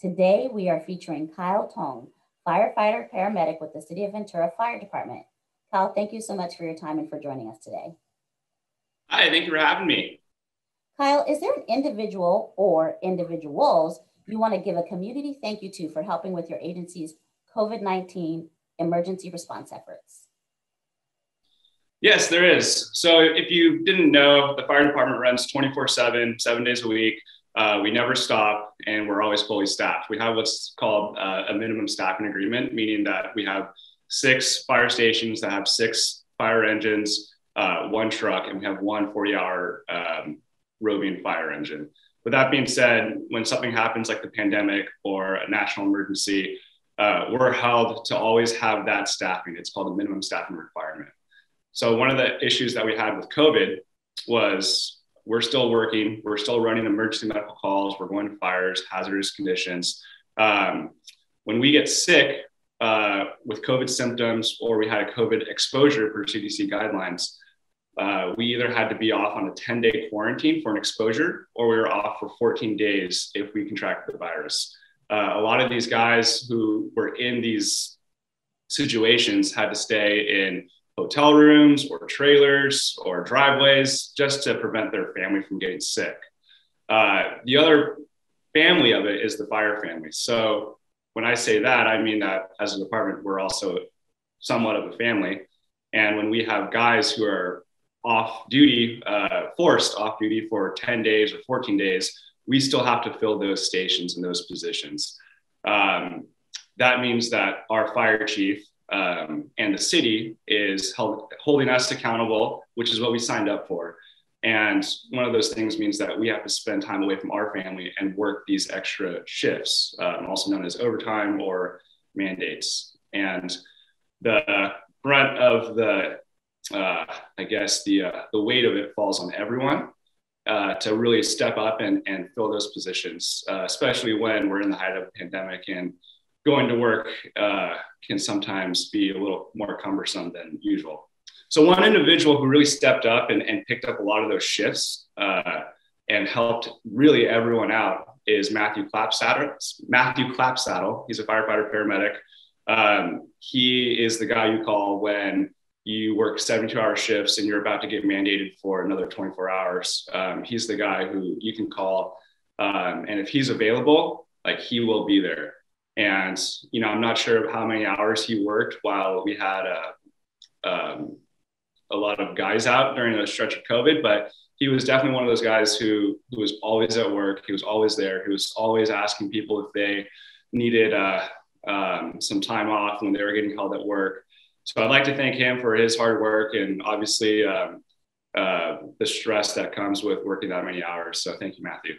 Today, we are featuring Kyle Tong, firefighter paramedic with the City of Ventura Fire Department. Kyle, thank you so much for your time and for joining us today. Hi, thank you for having me. Kyle, is there an individual or individuals you want to give a community thank you to for helping with your agency's COVID-19 emergency response efforts? Yes, there is. So if you didn't know, the fire department runs 24/7, 7 days a week. We never stop and we're always fully staffed. We have what's called a minimum staffing agreement, meaning that we have 6 fire stations that have 6 fire engines, 1 truck, and we have 1 40-hour roving fire engine. With that being said, when something happens like the pandemic or a national emergency, we're held to always have that staffing. It's called a minimum staffing requirement. So one of the issues that we had with COVID was we're still working, we're still running emergency medical calls, we're going to fires, hazardous conditions. When we get sick with COVID symptoms or we had a COVID exposure per CDC guidelines, we either had to be off on a 10-day quarantine for an exposure or we were off for 14 days if we contracted the virus. A lot of these guys who were in these situations had to stay in hotel rooms or trailers or driveways just to prevent their family from getting sick. The other family of it is the fire family. So when I say that, I mean that as a department, we're also somewhat of a family. And when we have guys who are off duty, forced off duty for 10 days or 14 days, we still have to fill those stations and those positions. That means that our fire chief and the city is holding us accountable, which is what we signed up for. And one of those things means that we have to spend time away from our family and work these extra shifts, also known as overtime or mandates. And the brunt of the, I guess, the weight of it falls on everyone to really step up and fill those positions, especially when we're in the height of the pandemic and going to work can sometimes be a little more cumbersome than usual. So one individual who really stepped up and picked up a lot of those shifts and helped really everyone out is Matthew Clapsaddle. He's a firefighter paramedic. He is the guy you call when you work 72-hour shifts and you're about to get mandated for another 24 hours. He's the guy who you can call. And if he's available, like, he will be there. And, you know, I'm not sure how many hours he worked while we had a lot of guys out during the stretch of COVID, but he was definitely one of those guys who was always at work. He was always there. He was always asking people if they needed some time off when they were getting held at work. So I'd like to thank him for his hard work and obviously the stress that comes with working that many hours. So thank you, Matthew.